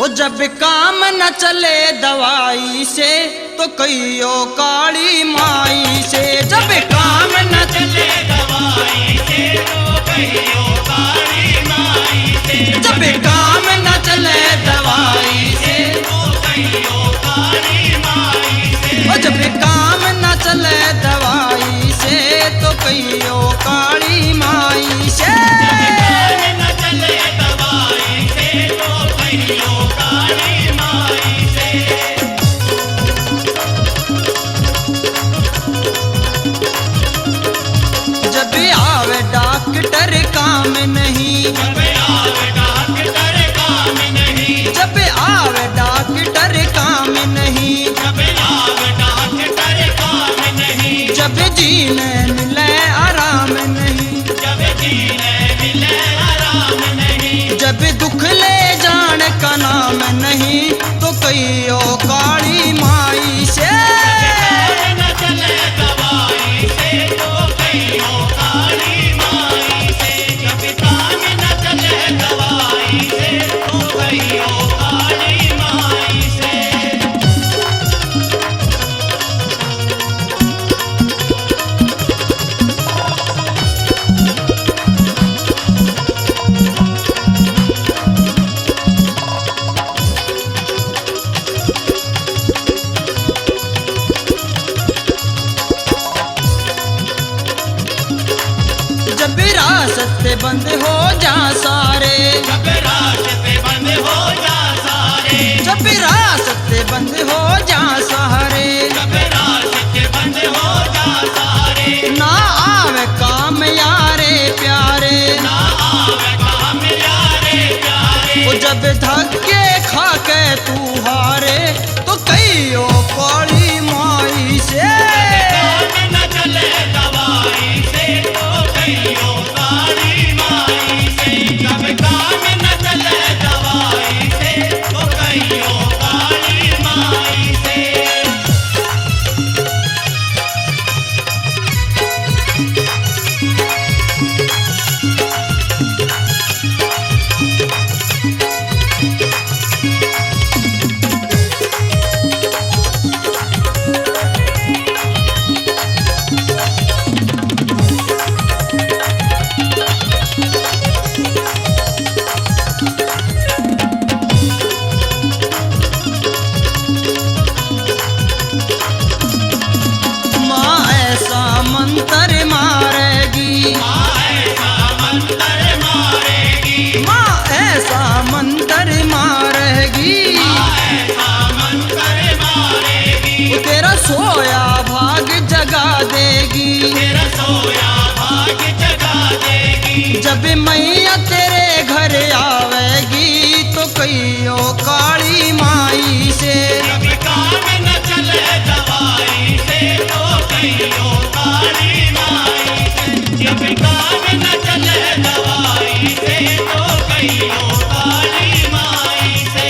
वो जब काम न चले दवाई से तो कहियो काली माई से। जब काम न चले दवाई से तो कहियो काली माई से। जब काम न चले दवाई से तो कहियो काली माई से। वो जब काम न चले दवाई से तो कहियो काली माई से। जब आवे डॉक्टर काम नहीं, जब आवे डॉक्टर काम नहीं, जब आवे डॉक्टर काम नहीं, जब आवे डॉक्टर काम नहीं, जब जीने मिले आराम नहीं, जब जीने मिले आराम नहीं, जब दुख ले जाने का नाम नहीं तो कहियो काली माई से। न चले दवाई से तो कहियो काली माई से। जब काम न चले दवाई से तो कहियो काली माई से। जब रास्ते बंद हो जा सारे, जब रास्ते बंद हो जा सारे, जब रास्ते बंद हो जा सारे, जब रास्ते बंद हो जा सारे, ना आवे काम यारे प्यारे, ना आवे काम यारे प्यारे। वो जब धक्के खा के तू हारे तो कहियो काली माई से। काम न चले दवाई से तो कहियो काली माई से। जब काम न चले दवाई से तो कहियो काली माई से। माँ ऐसा मंत्र मारेगी, ऐसा मंत्र मारेगी, माँ ऐसा मंत्र मारेगी, ऐसा मंत्र मारेगी। वो तेरा सोया भाग जगा देगी। तेरा सोया भाग जगा देगी। जब मैया तेरे घर आवेगी तो कहियो काली माई से। जब काम न चले दवाई से तो कहियो काली माई से। जब काम न चले दवाई से तो कहियो काली माई से।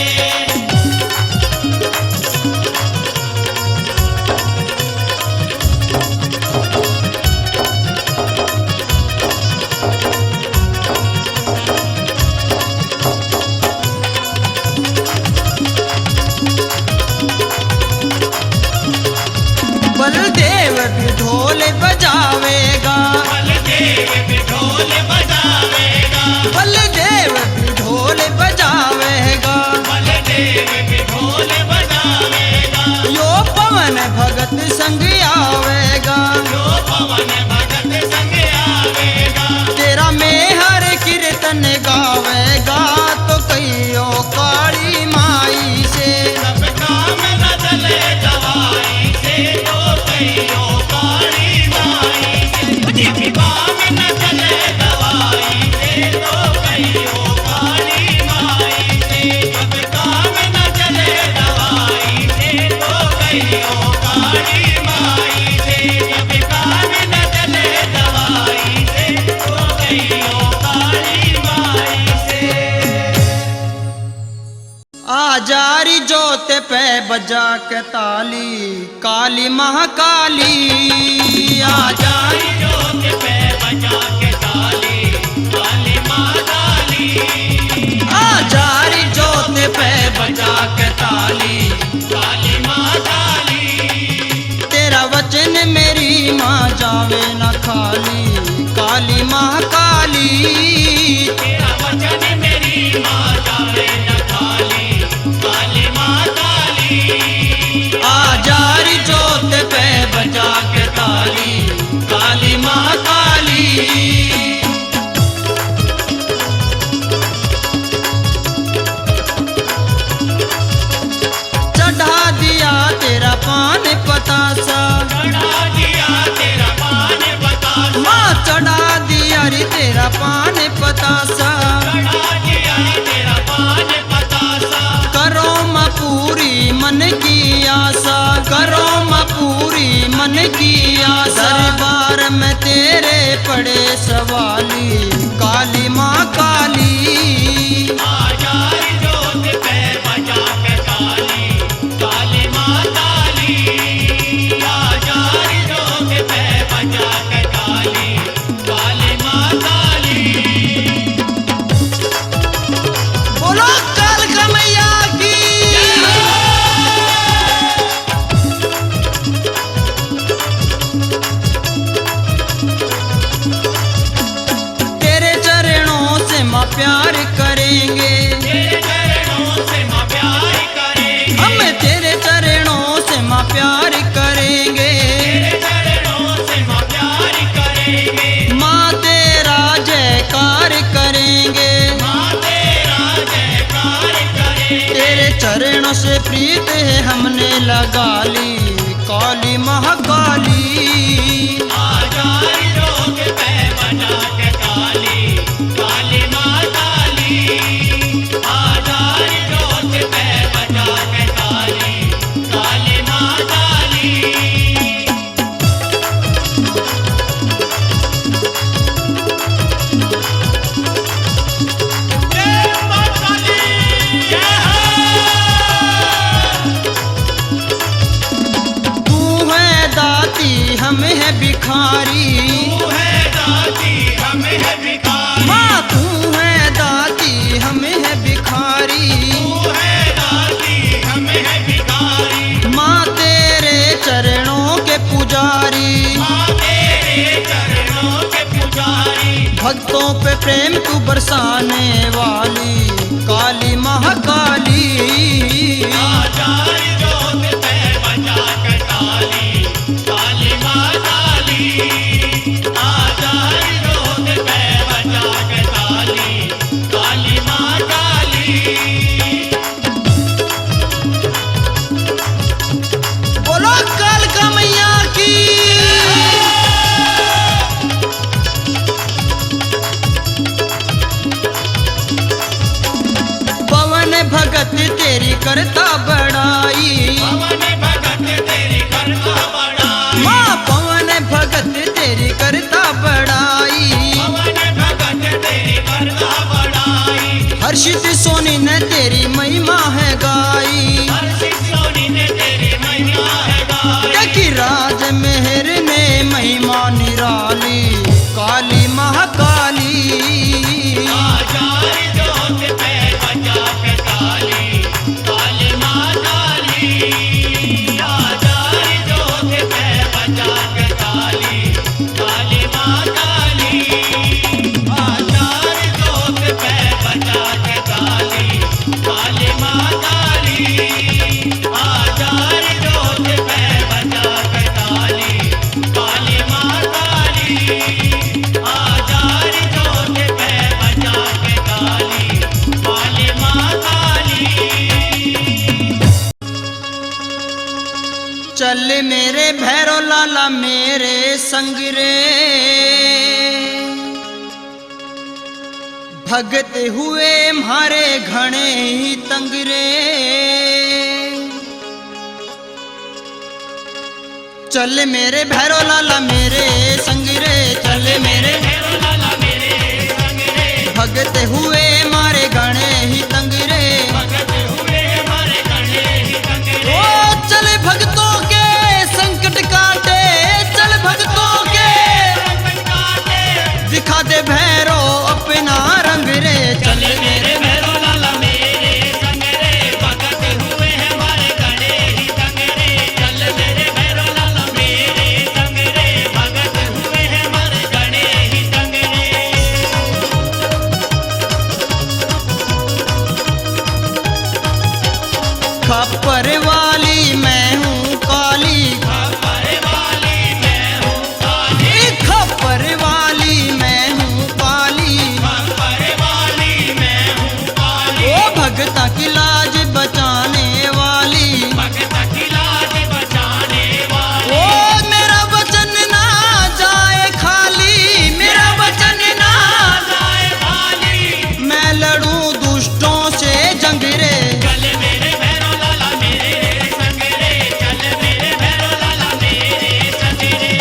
बलदेव भी ढोल बजावेगा, बलदेव भी ढोल बजावेगा, बलदेव भी ढोल बजावेगा। बलदेव भी ढोल बजावेगा। यो पवन भगत संग आवेगा, जो पवन भगत संग आवेगा। तेरा मेहर कीर्तन गावेगा तो कहियो काली माई से। जब काम न चले दवाई से तो कहियो काली माई से। जब काम न चले दवाई से तो कहियो काली माई से। जब काम न चले दवाई से तो कहियो काली माई से। जब काम न चले दवाई से तो कहियो काली माई से। आजारी जोत पे बजा के ताली, काली महाकाली आजारी जोत पे बजा के ताली, काली माँ काली। आजारी जोत पे पड़े सवाली काली माँ काली। आजार जोत पे बजा के काली, काली माँ काली। आजार जोत पे बजा के काली, काली माँ काली। बोलो कालका मैया की। तेरे चरणों से माँ प्यार करेंगे, तेरे चरणों से माँ प्यार करेंगे, हम तेरे चरणों से माँ प्यार करेंगे। तेरे चरणों से माँ प्यार करेंगे। माँ तेरा जयकार करेंगे, माँ तेरा जयकार करेंगे। तेरे चरणों से प्रीत है हमने लगा ली काली महाकाली। आजार जोत पे बजा के काली, काली माँ काली। आजार जोत पे बजा के काली, काली माँ काली। जय माँ काली, जय हो। तू है दाती हम है भिखारी, तू है दाती हम है भिखारी। माँ तू है दाती हम है भिखारी। तू है दाती हम है भिखारी। माँ तेरे चरणों के पुजारी, माँ तेरे चरणों के पुजारी। भक्तों पे प्रेम तू बरसाने वाली काली महाकाली। आजार जोत पे बजा के काली, काली माँ काली। आजार जोत पे बजा के काली, काली माँ काली। बोलो कालका मैया की। पवन भगत तेरी करता बड़ाई, पवन भगत तेरी करता बड़ाई। माँ पवन भगत तेरी करता बड़ाई। पवन भगत तेरी करता बड़ाई। हर्षित सोनी ने तेरी महिमा है गाई, हर्षित सोनी ने तेरी महिमा है गाई। देखी राज मेहर ने महिमा निराली काली महाकाली। आजार जोत पे बजा के काली, काली माँ काली। आजार जोत पे बजा के काली, काली माँ काली। आजार जोत पे बजा के काली, काली माँ काली। आजार जोत पे बजा के काली, काली माँ काली। आजार जोत पे बजा के काली, काली माँ काली। चल मेरे भैरो लाला मेरे संग रे, भगत हुए मारे घणे ही तंग रे। चल मेरे भैरो लाला मेरे संग रे, चल मेरे भैरो लाला मेरे संग रे, भगत हुए मारे घणे ही तंग रे। भगत हुए हमारे गणे ही तंग रे। ओ चल भक्तों के संकट काटे, चल भक्तों के संकट काटे, दिखा दे भैरो अपना रंग रे। चल मेरे भैरो लाला मेरे संग रे, भगत हुए हमारे गणे ही तंग रे। चल मेरे भैरो लाला मेरे संग रे, भगत हुए हमारे गणे ही तंग रे। खप्पर वाली मैं हूँ काली, खप्पर वाली मैं हूँ काली। खप्पर वाली मैं हूँ काली। खप्पर वाली मैं हूँ काली। ओ भगता की लाज बचाने वाली, भगत की लाज बचाने वाली। ओ मेरा वचन ना जाए खाली, मेरा वचन ना जाए खाली, मैं लड़ूं दुष्टों से जंग रे। चल मेरे भैरो लाला मेरे संग रे, चल मेरे भैरो लाला मेरे संग रे।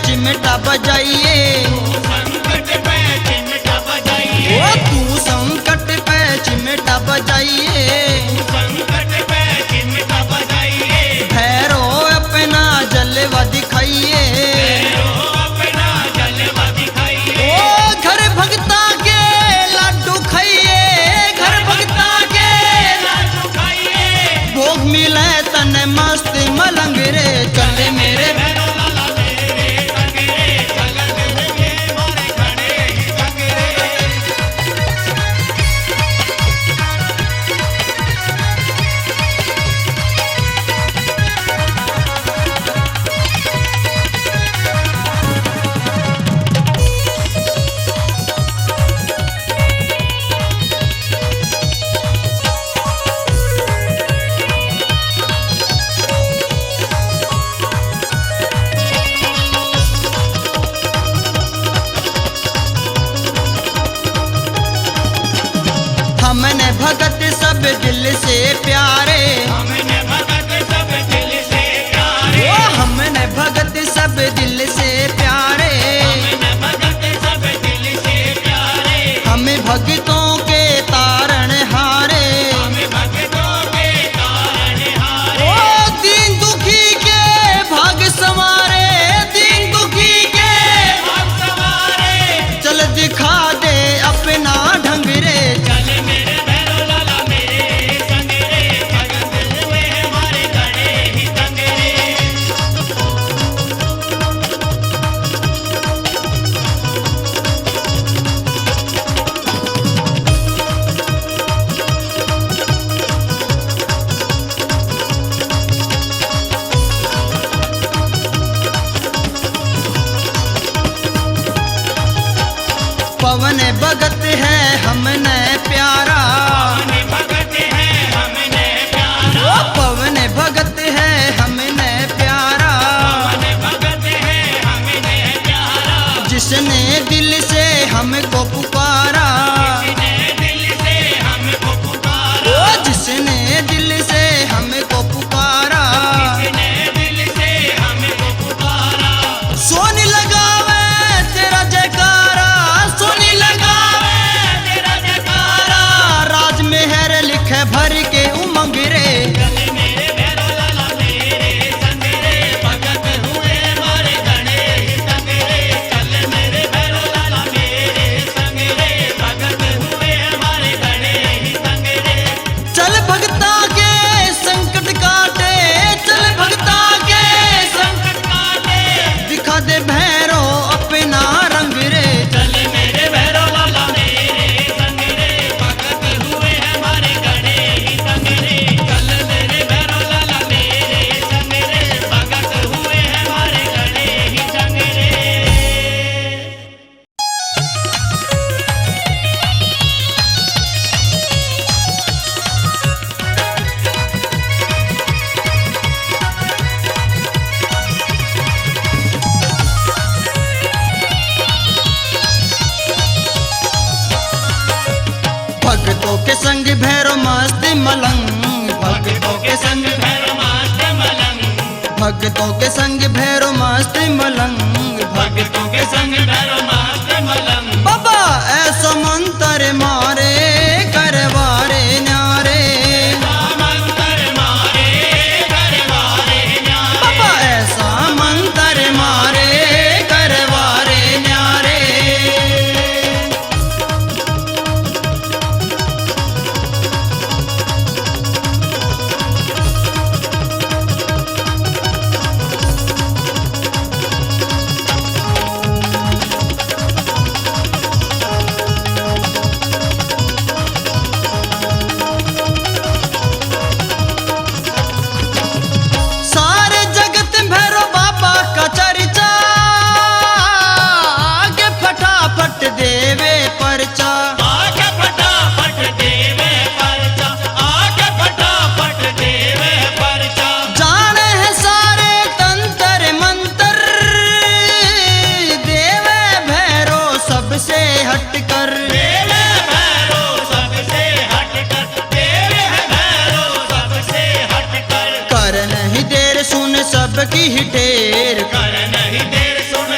चिमटा बजाइए, संकट पे चिमटा बजाइए, ओ तू संकट पे चिमटा बजाइए, संकट पे चिमटा बजाइए, भैरो अपना जलवा दिखाइए। अपना जलवा दिखाइए, ओ घर भगता के लड्डू खाइए, घर भगता के लाडू खाइए, भोग मिले तन मस्त मलंग रे, चले मेरे भैरो लाला मेरे संग रे, चलन में मारे खड़े ही संग रे। हमने भगत सब दिल से प्यारे, हमने भगत सब दिल से प्यारे, ओ हमने भगत सब दिल से प्यारे, हमने भगत सब दिल से प्यारे, हमें भगतों के तारण हारे, हमें भगतों के कारण हारे, ओ दीन दुखी के भाग संवारे, दीन दुखी के हम सवारे, चल दिखा दे अपना ढंग रे। चल मेरे भैरो लाला मेरे संग रे, भगत हुए हमारे खड़े ही संग रे। पवन भगत है हमने प्यारा, हमने भगत है हमने प्यारा, ओ पवन भगत है हमने प्यारा, हमने भगत है हमने प्यारा, जिसने दिल से हमको पुकारा, जिसने दिल से हमको पुकारा, ओ जिसने दिल से हमको पुकारा, जिसने दिल से हमको पुकारा, सोनी लगावे तेरा जयकारा, सोनी लगावे तेरा जयकारा, राज मेहर लिखे भर के उमंग रे। चल मेरे भैरो लाला मेरे संग रे, भगत हुए हमारे खड़े ही संग रे, चल मेरे भैरो लाला मेरे संग रे, भगत हुए हमारे खड़े ही संग रे। चल भगता के संकट काटे, चल भगता के संकट काटे, दिखा दे भैरो अपना रंग रे। चल मेरे भैरो लाला मेरे संग रे, भगत हुए हमारे खड़े ही संग रे, चल मेरे भैरो लाला मेरे संग रे, भगत हुए हमारे खड़े ही संग रे। भक्तों के संग भैरो मस्त मलंग, भक्तों के संग भैरो मस्त मलंग, भक्तों के संग भैरो मस्त मलंग, भक्तों के संग भैरो मस्त मलंग, बाबा ऐसा मंत्र मारे करवारे न्यारे, मंतर मारे करवारे न्यारे, बाबा ऐसा मंत्र मारे करवारे न्यारे। सारे जगत भैरो बाबा का चर्चा, आगे फटाफट देवे परचा, आगे फटाफट देवे परचा, आगे फटाफट देवे परचा, जाने हैं सारे तंत्र मंत्र, देवे भैरो सबसे हटकर, देवे भैरो सबसे हटकर, देवे भैरो सबसे हटकर, कर नहीं देर सुन सबकी ही ढेर, कर नहीं देर सुन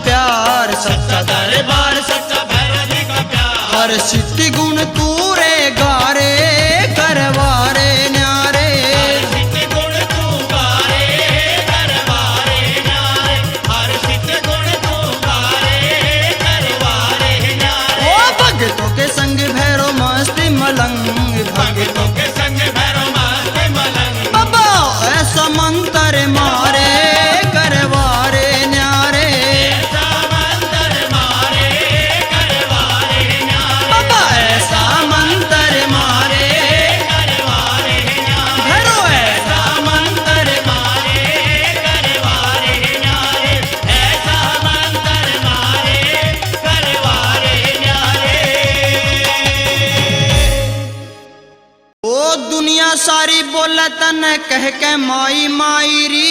प्यार, सच्चा दरबार सच्चा भैरव जी का प्यार। हर सिद्धि गुण तू रे गारे, करवारे न्यारे। हर सिद्ध गुण तू गारे, करवारे न्यारे। हर सिद्ध गुण तू गारे, करवारे न्यारे। ओ भगतों के संग भैरो मस्ती मलंग, भगतों के संग भैरव मस्त मलंग। बाबा ऐसा मंत्र मारे, करवारे न्यारे। ऐसा मंत्र मारे, करवारे न्यारे। बाबा ऐसा मंत्र मारे, करवारे न्यारे। भैरो ऐसा मंत्र मारे, करवारे न्यारे। ऐसा मंत्र मारे, करवारे न्यारे। ओ दुनिया सारी बोले तने कह के माई माई री,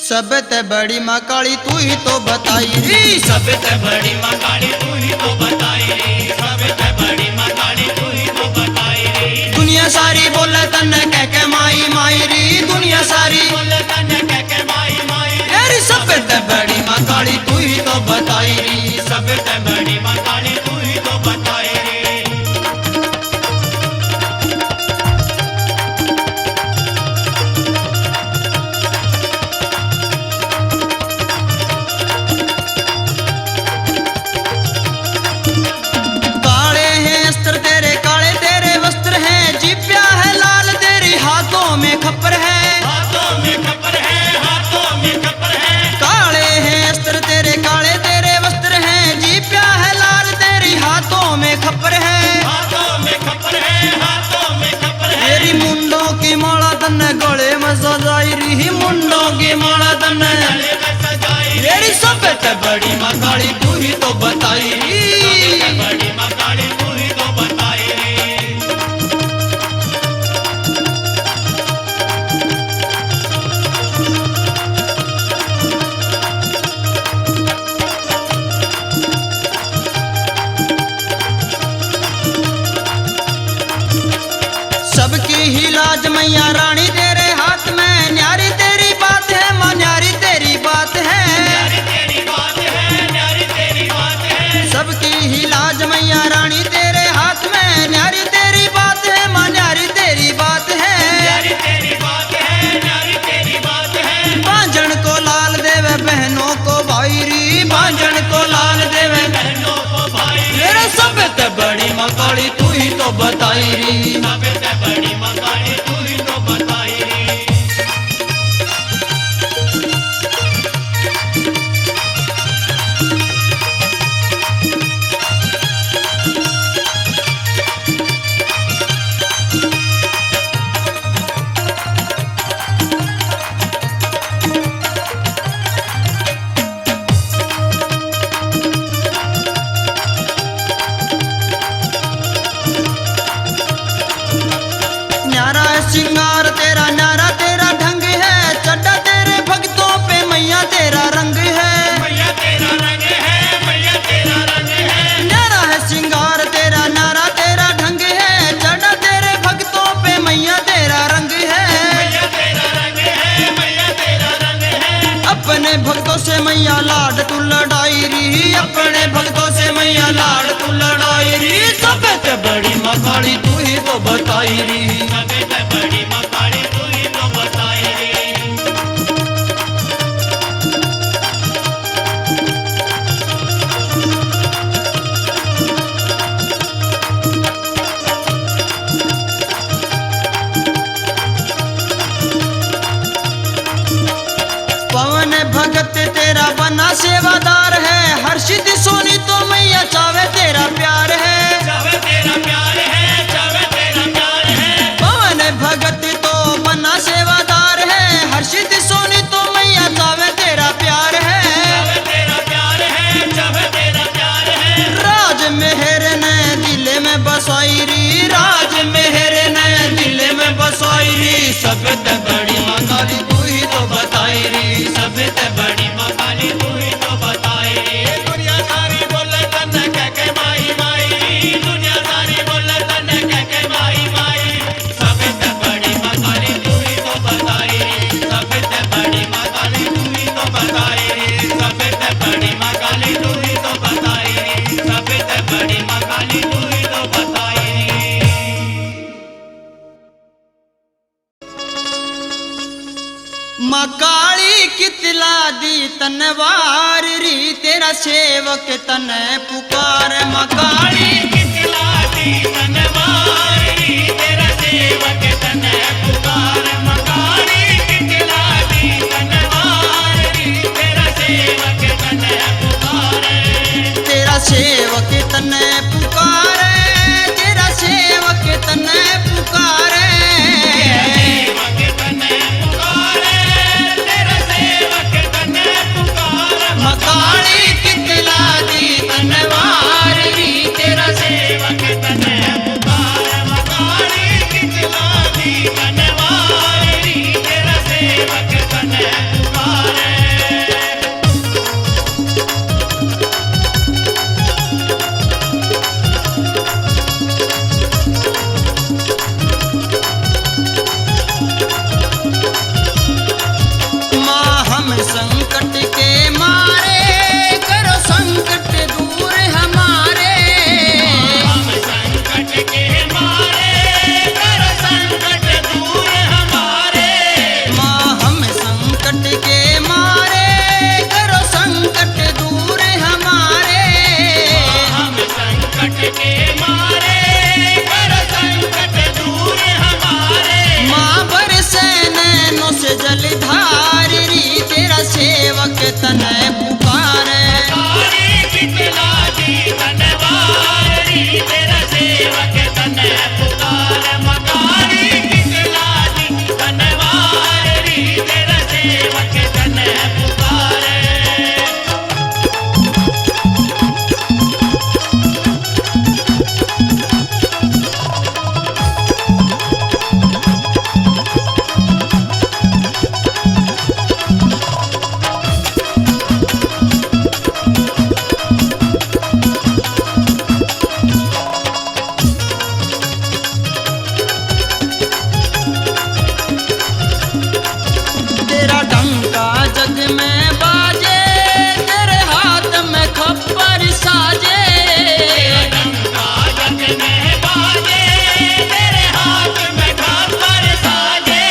सब ते बड़ी माँ काली तू ही तो बताई री। सब ते बड़ी माँ काली तू ही तो बताई रे। सब ते बड़ी माँ काली तू ही तो बताई रे। दुनिया सारी बोले तने कह के माई माई री, दुनिया सारी बोल तने कह के माई माई रे। तेरी सब ते बड़ी माँ काली तू ही तो बताई री। सब ते बड़ी माँ काली तू ही तो बताई रे। काले हैं अस्त्र तेरे, काले तेरे वस्त्र हैं, जीप्या है लाल तेरी हाथों में खप्पर है। हाथों में खपर है, हाथों में खपर है। काले हैं अस्त्र तेरे, काले तेरे वस्त्र हैं, जीप्या है लाल तेरी हाथों में खप्पर है। हाथों में खपर है, हाथों में खपर है। तेरी मुंडों की माला तन्ने गले में सजाई री, मुंडों की माला तन्ने। गले में सजाई रे। तेरी सब ते बड़ी माँ काली तू ही तो बताई री। बड़ी माँ काली तू ही तो बताई रे। सबकी ही लाज मैया रानी तेरे हाथ में, न्यारी तेरी बात है माँ, न्यारी तेरी बात है। न्यारी तेरी बात है, न्यारी तेरी बात है। सबकी ही लाज मैया रानी तेरे हाथ में, न्यारी तेरी बात है माँ, न्यारी तेरी बात है। न्यारी तेरी बात है, न्यारी तेरी बात है। बांझण को लाल देवे बहनों को भाई री, बांझण को लाल देवे। बहनों को भाई रे। तेरे सब ते बड़ी माँ काली तू ही तो बताई री। सब ते बड़ी माँ काली तू ही तो बताई रे। न्यारा है सिंगार तेरा, न्यारा तेरा ढंग है, चड्डा तेरे भक्तों पे मैया तेरा रंग है। मैया तेरा रंग है, मैया तेरा रंग है। न्यारा है सिंगार तेरा, न्यारा तेरा ढंग है, चड्डा तेरे भक्तों पे मैया तेरा रंग है। मैया तेरा रंग है, मैया तेरा रंग है। अपने भक्तों से मैया लाड तू लड़ाई री, अपने भक्तों से मैया लाड तू लड़ाई री। सब ते बड़ी माँ काली तू ही तो बताई री। सब ते बड़ी माँ काली तू ही तो बताई रे। पवन भगत तेरा बना सेवादार है, हर सिद्धि सोनी तो मैया चावे तेरा प्यार है। चावे तेरा प्यार है, चावे तेरा प्यार है। पवन भगत तो बना सेवादार है, हर सिद्धि सोनी तो मैया चावे तेरा प्यार है। चावे तेरा प्यार है, चावे तेरा प्यार है। राज मेहर ने दिल में बसाई री, राज मेहर ने दिल में बसाई री। सब ते बड़ी माँ काली तू ही तो बताई री। सब ते बड़ी माँ काली तू ही तो बताई रे। दुनिया सारी बोले तन्ने कह के माई माई। दुनिया सारी बोले तन्ने कह के माई माई। सब ते बड़ी माँ काली तू ही तो बताई रे। सब ते बड़ी माँ काली कितला दी तनवार री तेरा सेवक तने पुकार माँ काली कितला दी तनवार री तेरा सेवक तने पुकार मकाली कितला दी तनवार री तेरा सेवक तने पुकारे तेरा सेवक तने पुकारे तेरा सेवक तने पुकारे मकाली कितला दी तनवार री तेरा सेवक तने पुकार मकाली कितला दी तनवार री तेरा सेवक तने पुकारे माँ हम संकट के मारे करो संकट दूर हमारे हम संकट के मारे कर संकट दूर हमारे माँ हम संकट के मारे करो संकट दूर हमारे हम संकट के मारे कर संकट दूर हमारे माँ बरसे नैनों से जलधार री तेरा सेवक तने पुकारे काली कितला दी तनवार री तेरा सेवक तने पुकार मकाली कितला दी तनवार री तेरा सेवक तने पुकारे तेरा डंका जग में बाजे तेरे हाथ में खप्पर साजे डंका जग में बाजे तेरे हाथ में खप्पर साजे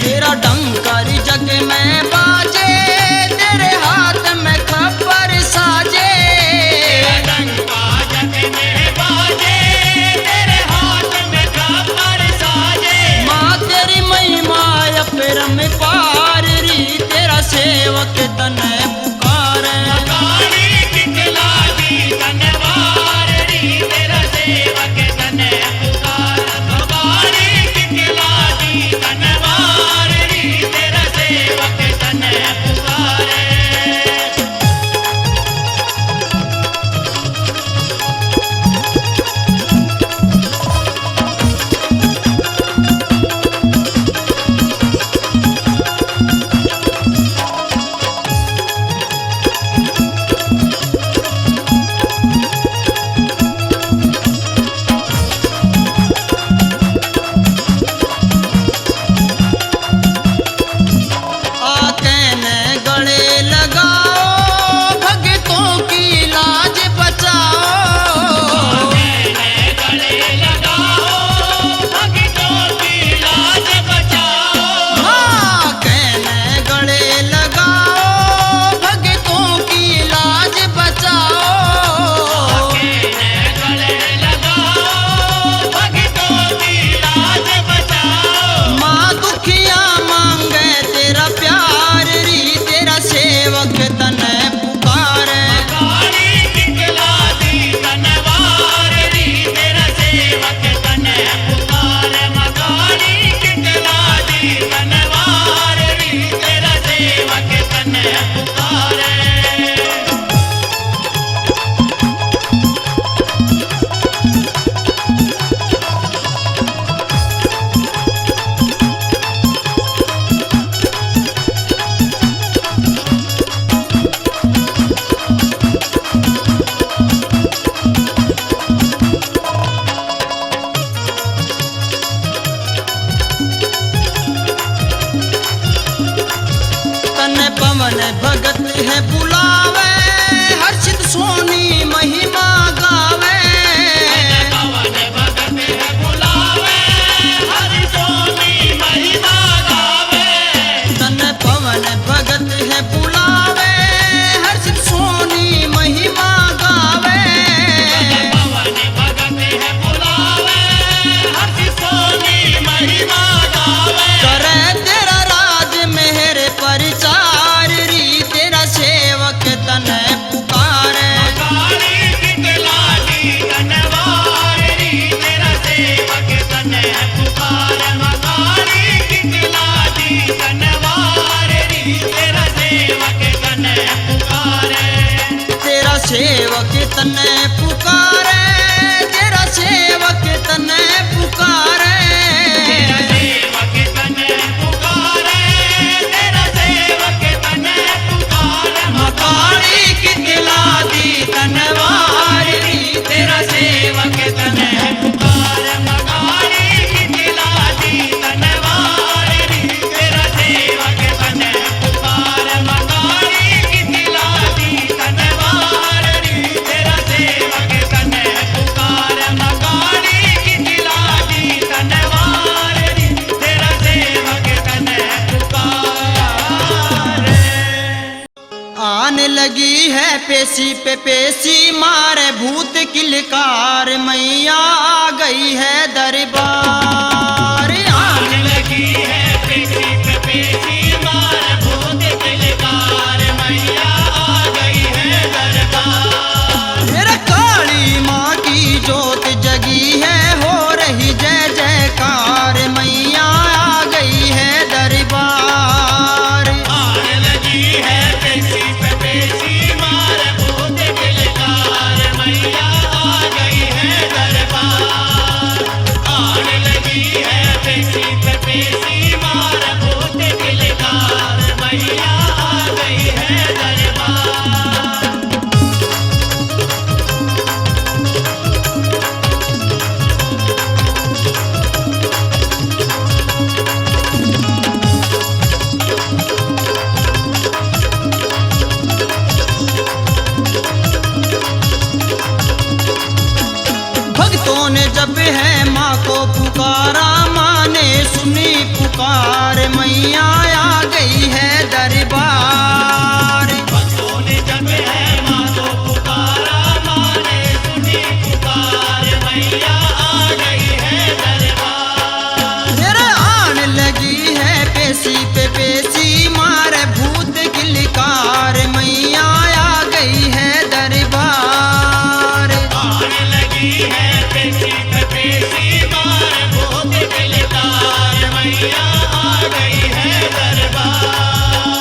तेरा डंकर जग में बाजे तेरे हाथ में खप्पर साजे डंका जग में बाजे तेरे हाथ में खप्पर साजे माँ तेरी महिमा अपरम पार री तेरा सेवक तने पुकारे काली कितला दी तनवार री तेरा सेवक तने पुकार काली कितला दी तनवार री तेरा सेवक तने पुकारे आके ने गले लगाओ भगतों की लाज बचाओ गले लगाओ भक्तों की लाज बचाओ माँ कहने गले लगाओ भगतों की लाज बचाओ गले लगाओ भक्तों की लाज बचाओ माँ दुखिया मांगे तेरा प्यार री तेरा सेवक तने पुकारे काली कितला दी तनवार री तेरा सेवक तने पुकार मकाली कितला दी तनवार री तेरा सेवक तने पुकारे तने पवन भगत है बुलावे हर्षित सोनी महिमा गावे पवन भगत है बुलावे हरि सोनी महिमा गावे तने पवन भगत है बुलावे, हर्षित सोनी महिमा गावे। पवन भगत है बुलावे, हर्षित सोनी महिमा गावे। करे तेरा राज मेहर परिचार री, तेरा सेवक तने पुकारे। मकाली कितलाजी कनवार री, तेरा सेवक तने पुकार। मकाली कितलाजी कनवार री, तेरा सेवक तने पुकारे। तेरा सेवक तने पुकारे, तेरा सेवक तने पुकारे। तेरा सेवक तने पुकारे, तेरा सेवक तने पुकारे। मकाली कितलाजी कनवार री, तेरा सेवक तने पुकारे। मकाली कितलाजी कनवार री, तेरा सेवक तने पुकारे। मकाली कितलाजी कनवार री, तेरा सेवक तने पुकारे। मकाली कितलाजी कनवार री, तेरा सेवक तने पुकारे। आने लगी है पेशी पे पेशी, मारे भूत किलकार, मैया आ गई है दरबार। आने लगी है पेशी पे पेशी, मार भूत किलकार, मैया आ गई है दरबार। मेरा काली माँ की जोत जगी है, हो रही जय जयकार, मैया आ गई है दरबार। आने लगी है पेशी पे पेशी, मार भूत किलकार, मैया आ गई है दरबार। आने लगी है पेशी पे पेशी, मार भूत किलकार, मैया आ गई है दरबार। भक्तों ने जब है माँ को पुकारा, माँ ने सुनी पुकार, मैया आ गई है दरबार। भक्तों ने जब है माँ को पुकारा, माँ ने सुनी पुकार, मैया आ गई है दरबार। तेरे आने लगी है पेशी पे पेशी, मारे भूत किलकार, मैया आ गई है दरबार। आने लगी है पेशी पे पेशी, मार भूत किलकार, मैया आ गई है दरबार।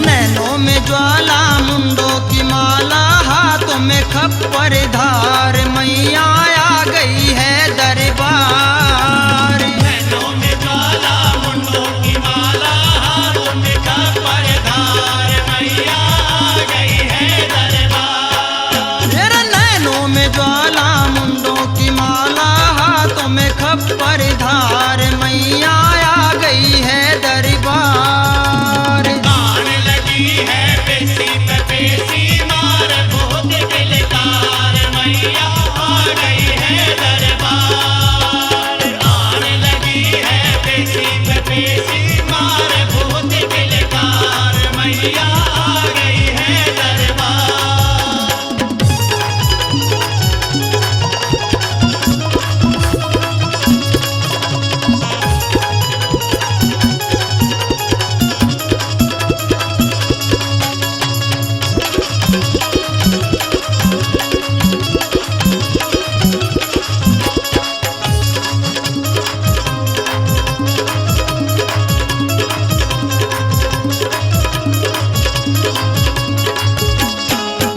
नैनों में ज्वाला, मुंडों की माला, हाथों में खप्पर धार, मैया आ गई है दरबार। नैनों में ज्वाला, मुंडों की माला, हाथों में खप्पर धार, मैया आ गई है दरबार। तेरे नैनों में ज्वाला, मुंडों की माला, हाथों में खप्पर धार, मैया आ गई है दरबार। आने लगी है पेशी पे पेशी, मार भूत किलकार, मैया आ गई है दरबार। आने लगी है पेशी पे पेशी, मार भूत किलकार, मैया आ गई है दरबार।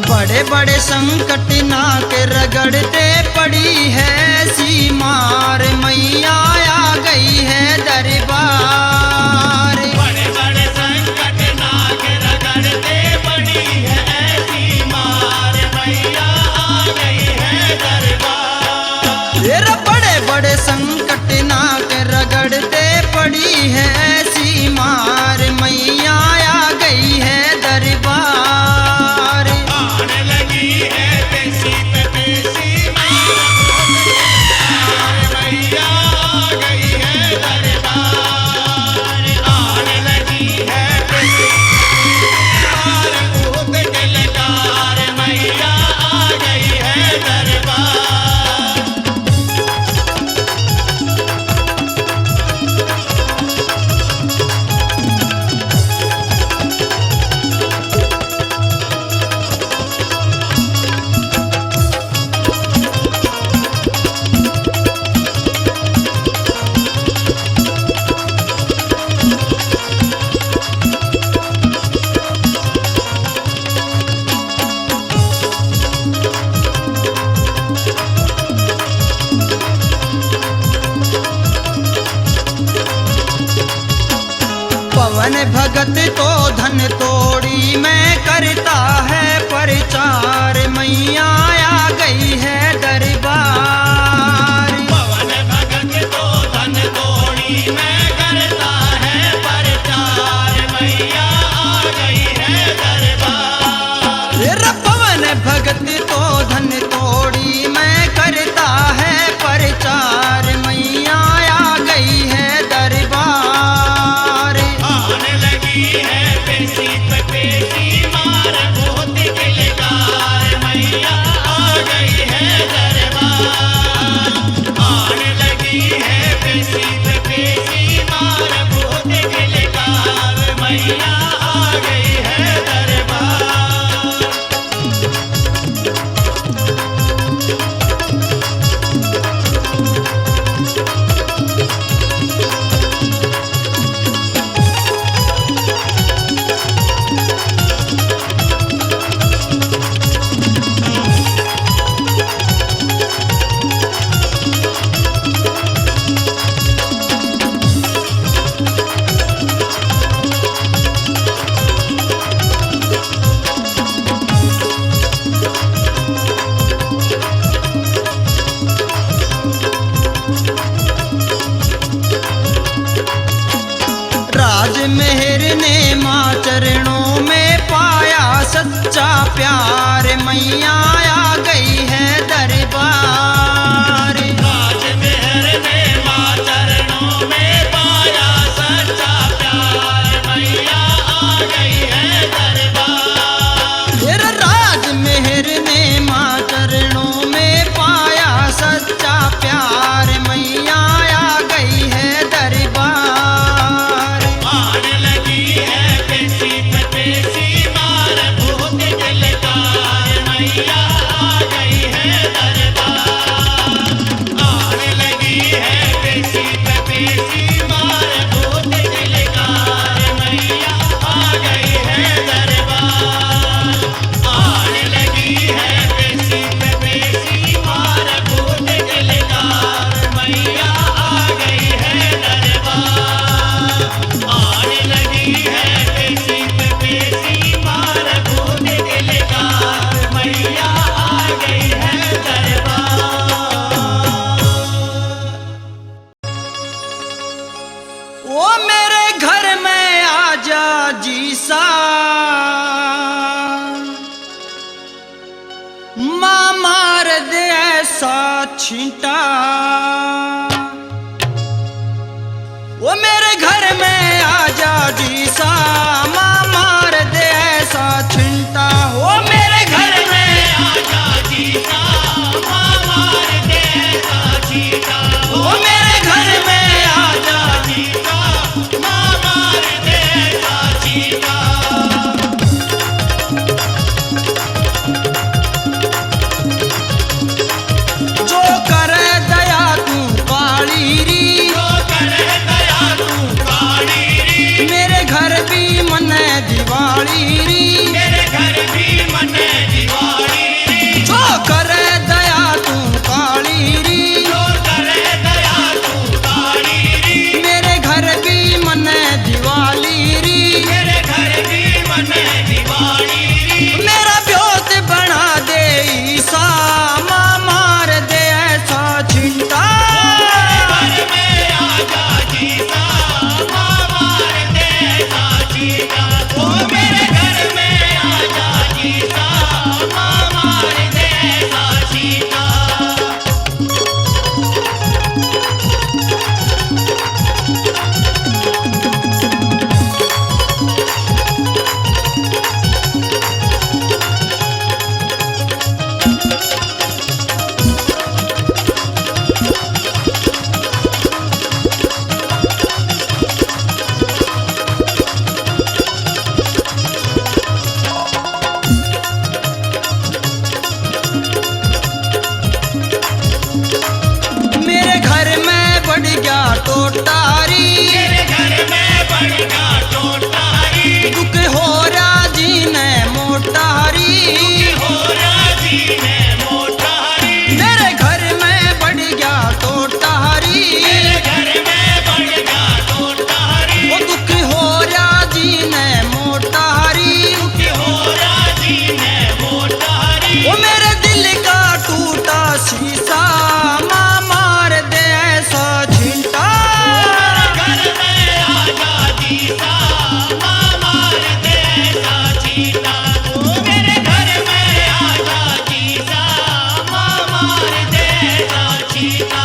बड़े बड़े संकट नाक रगड़ते पड़ी है सी मार, मैया आ गई है दरबार। बड़े बड़े संकट नाक रगड़ते पड़ी भगत तो धन तोड़ी मैं करता है प्रचार मैया आ गई है दरबार। पवन भगत तो धन तोड़ी मैं करता है प्रचार मैया आ गई है दरबार। तेरा पवन भगत तो धन तोड़ी मैं करता है प्रचार मैया आ गई है दरबार। आने लगी है पेशी पे पेशी मार बहुत किलकार मैया आ गई है दरबार। आने लगी है पेशी पे पेशी मार बहुत किलकार मैया आ गई है दरबार। राजमेहर ने माँ चरणों में पाया सच्चा प्यार मैया आ गई है दरबार। राजमेहर ने माँ चरणों में पाया सच्चा प्यार मैया आ गई है दरबार। तेरा राजमेहर ने माँ चरणों में पाया सच्चा प्यार मैया आ गई है दरबार। आने लगी है पेशी पे पेशी मार बहुत दिलदार मैया आ गई है दरबार। आने लगी है पेशी पे पेशी मार बहुत दिलदार मैया आ गई है दरबार। आने लगी है पेशी पे पेशी मार बहुत दिलदार मैया आ गई है दरबार। आने लगी है पेशी पे पेशी मार बहुत दिलदार मैया आ गई है दरबार। ओ मेरे घर में आजा जीसा माँ मार दे ऐसा छींटा। ओ मेरे घर में आजा जीसा माँ मार दे ऐसा छींटा। ओ मेरे घर में आजा जीता माँ मार दे ऐसा छींटा। ओ मेरे घर में आजा जीता माँ मार दे ऐसा छींटा। जो करे दया तू काली री जो करे दया तू काली री मेरे घर भी मने दिवाली री। मेरे घर भी मने दिवाली री। जो करे दया तू काली री जो करे दया तू काली री मेरे घर भी मने दिवाली री। मेरे घर भी मने दिवाली री। मेरा ब्योत बना दे ईसा माँ मार दे ऐसा छिंटा। घर में आजा जीता माँ मार दे ऐसा छींटा। ओ मेरे घर में आजा जीता वो मेरे दिल का टूटा शीशा माँ मार दे ऐसा झिंटा। घर में आजा जीता माँ मार दे ऐसा चीता। मेरे घर में आजा जीता माँ मार दे ऐसा चीता।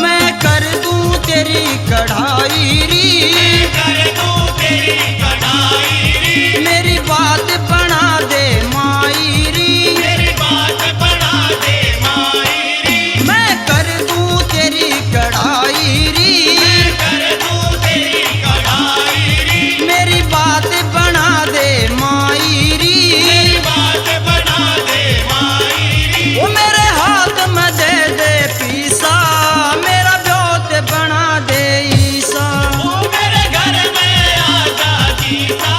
मैं कर दूं तेरी कढ़ाई री, कर दूं तेरी कढ़ाई री। मेरी बात बना दे माई री। मेरी बात बना दे माई री। मैं कर दूं तेरी कढ़ाई री, कर दूं तेरी कढ़ाई री। मेरी बात बना दे माई री। मेरी बात बना दे माई री। वो मेरे हाथ में दे दे पीसा, मेरा ब्योत बना दे ईसा। ओ मेरे घर में आजा जीता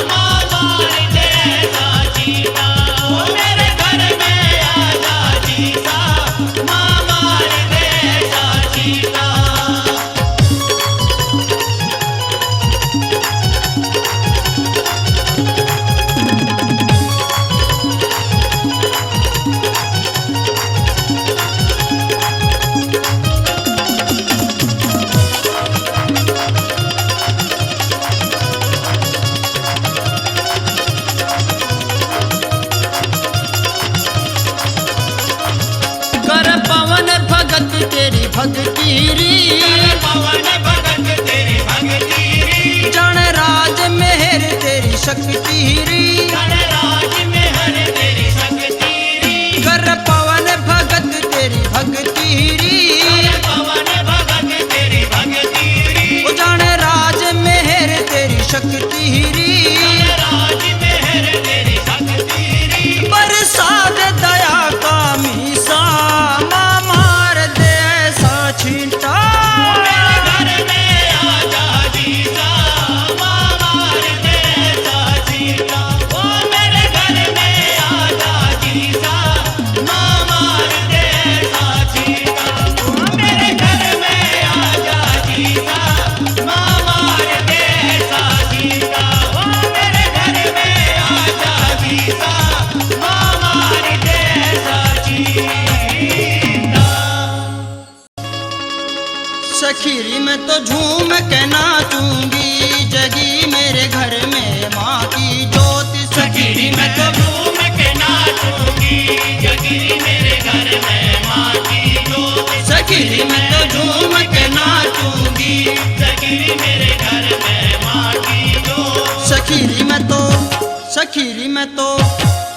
माँ मार दे ऐसा चीता। ओ मेरे घर में आजा जीता माँ मार दे ऐसा चीता। कर पवन भगत तेरी भक्ति री, पवन भगत तेरी भक्ति री। जन राज मेहर तेरी शक्ति री। गणराज में हर तेरी शक्ति री। कर पवन भगत तेरी भक्ति री, पवन भगत तेरी भक्ति री। ओ जन राज मेहर तेरी शक्ति री। गणराज में हर तेरी शक्ति री। बरसात दया का मीसा माँ मार दे ऐसा छींटा। मेरे घर में आजा जीता माँ मार दे ऐसा चीता। ओ मेरे घर में आजा जीता माँ मार दे ऐसा चीता। ओ मेरे घर में आजा जीता माँ मार दे ऐसा चीता। ओ मेरे घर में आजा जीता माँ मार दे ऐसा चीता। सखीरी में तो झूम के नाचूंगी, जगी मेरे घर में माँ की ज्योत। सखीरी मैं तो झूम के नाचूंगी, जगीरी मेरे घर में माँ की ज्योत। सखीरी में तो झूम के नाचूंगी, जगीरी मेरे घर में माँ की ज्योत। सखीरी में तो सखीरी में तो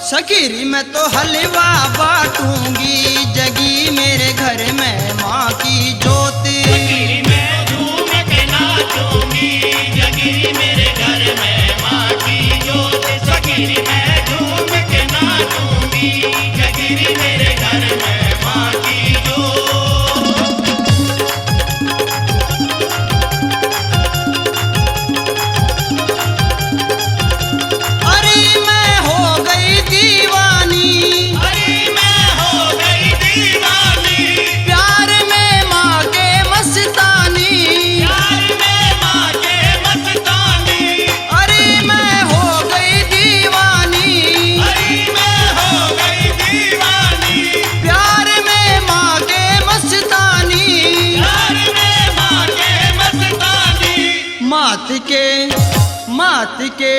सखीरी में तो हलवा बांटूंगी, जगी मेरे घर में माँ की ज्योत। सखीरी मैं झूम के नाचूंगी, जगीरी मेरे घर में माँ की ज्योत। सखीरी मैं झूम के नाचूंगी, जगीरी मेरे घर में माँ की ज्योत। अरे मैं हो गई दीवानी, अरे मैं हो गई दीवानी। प्यार में माँ के मस्तानी। प्यार में माँ के मस्तानी। अरे मैं हो गई दीवानी, अरे मैं हो गई दीवानी। प्यार में माँ के मस्तानी। प्यार में माँ के मस्तानी। मात के मात के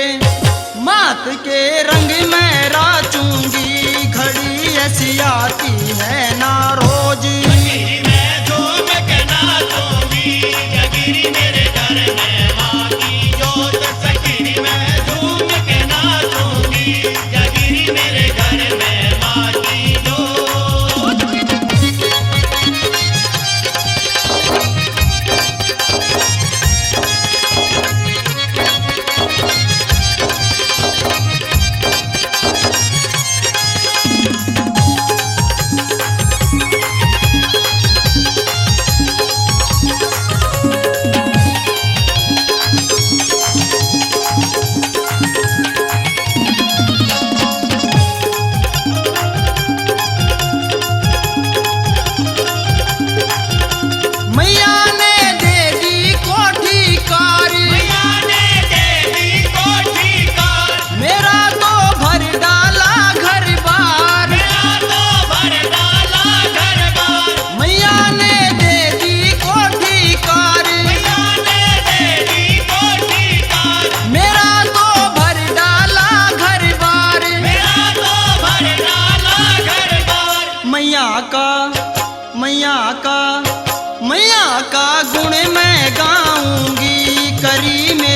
मात के रंग में राचूंगी, घड़ी ऐसी आती है ना रोज। सखीरी मैं झूम के नाचूंगी, जगीरी मेरे घर में माँ की ज्योत। सखीरी मैं झूम के नाचूंगी, जगीरी मेरे घर में माँ की ज्योत।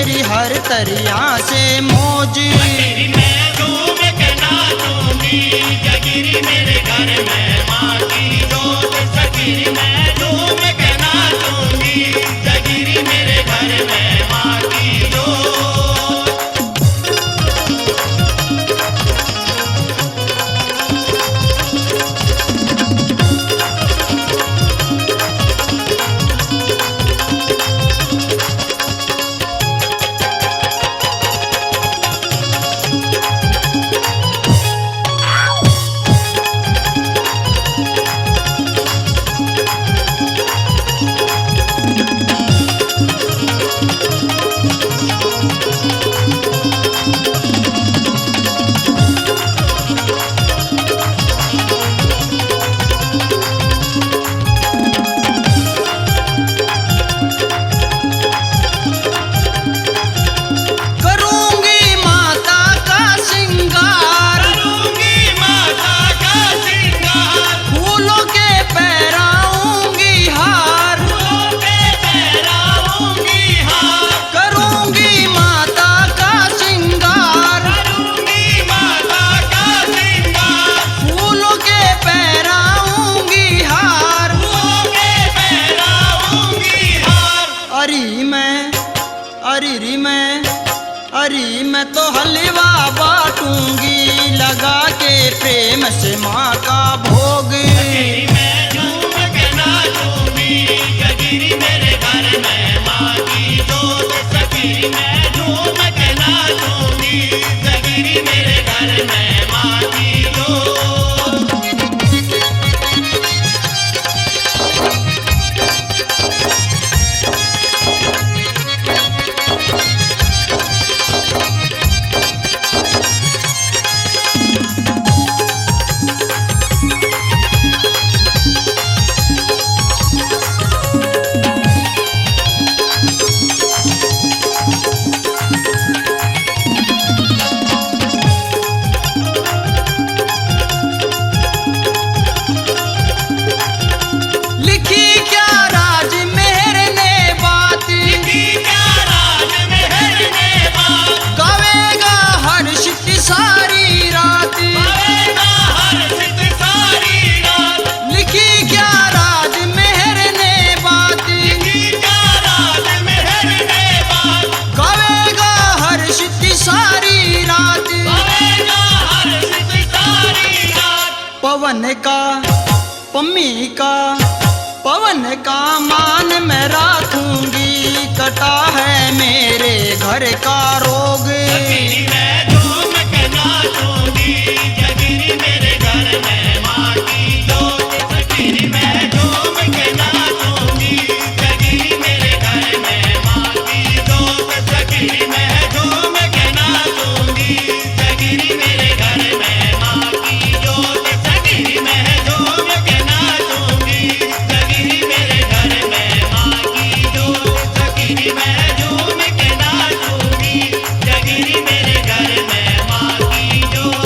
तेरी हर तरिया से मौज। जगीरी मैं झूम के नाचूंगी, जगीरी मेरे घर में माँ की जोत। जगीरी मैं झूम के नाचूंगी, जगीरी मेरे घर में माँ की जोत। अरी मैं तो हलवा बाटूंगी लगा के प्रेम से माँ का भोग। जगीरी मैं झूम के नाचूंगी, जगीरी मेरे घर में माँ की जोत। जगीरी मैं झूम के नाचूंगी, जगीरी मेरे घर में माँ की जोत। पवन का मान मैं राखूंगी, कटा है मेरे घर का रोग। जगीरी मैं झूम के नाचूंगी, जगीरी मेरे घर में माँ की जोत। जगीरी मैं झूम के नाचूंगी, जगीरी मेरे घर में माँ की जोत। जगीरी मैं झूम के नाचूंगी, जगीरी मेरे घर में माँ की जोत। जगीरी मैं झूम के नाचूंगी, जगीरी मेरे घर में माँ की जोत। जगीरी मैं झूम के नाचूंगी, जगीरी मेरे घर में माँ की जोत।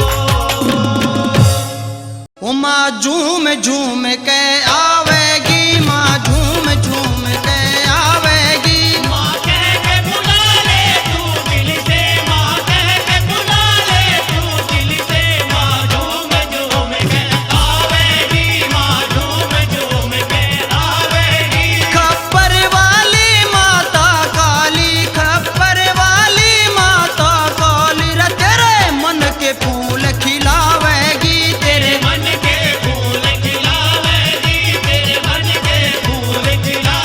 माँ झूम झूम के आवेगी, माँ झूम झूम के आवेगी। माँ कह के बुला ले तू दिल से, माँ कह के बुला ले तू दिल से। माँ झूम झूम के आवेगी, माँ झूम झूम के आवेगी। खप्पर वाली माता काली, खप्पर वाली माता काली रे तेरे मन के फूल खिलावेगी। तेरे मन के फूल खिलावेगी, तेरे मन के फूल खिलावेगी।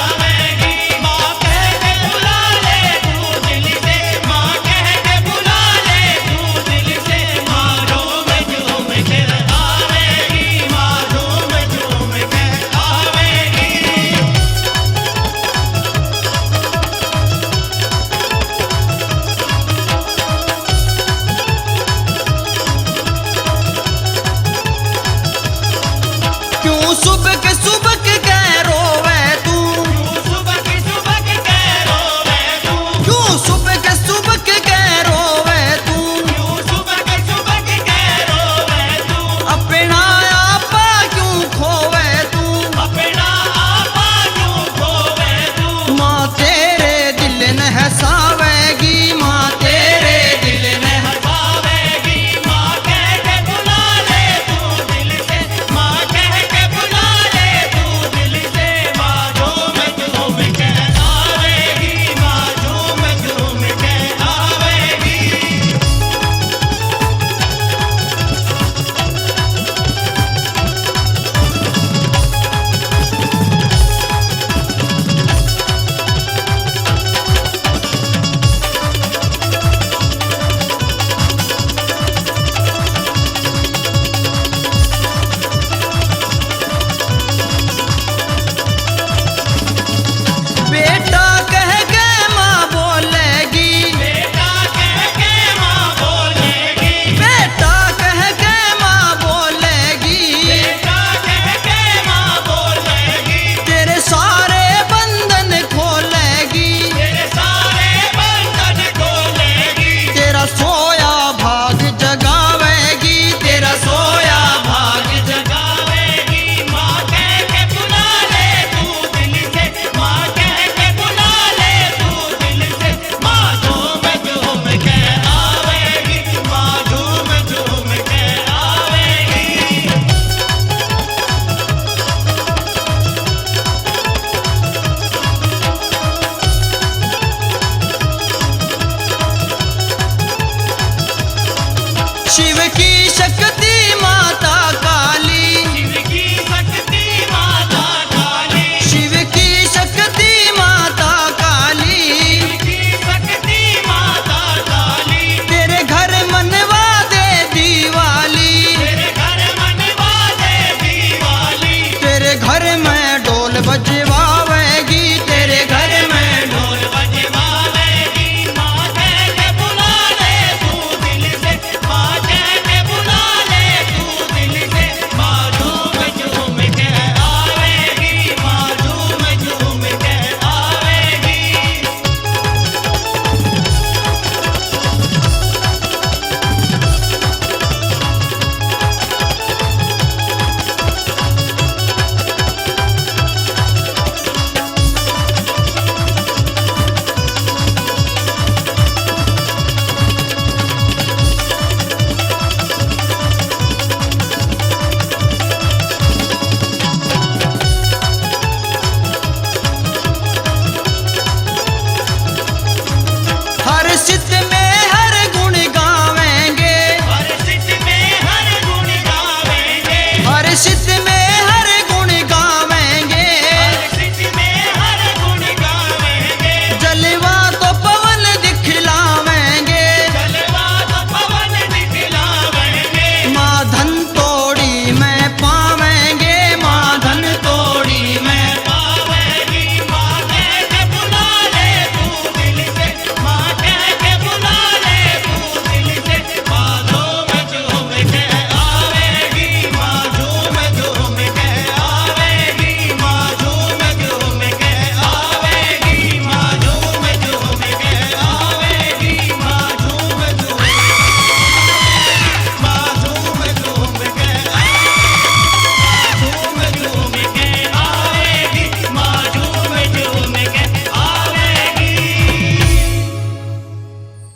शिव की शक्ति माता काली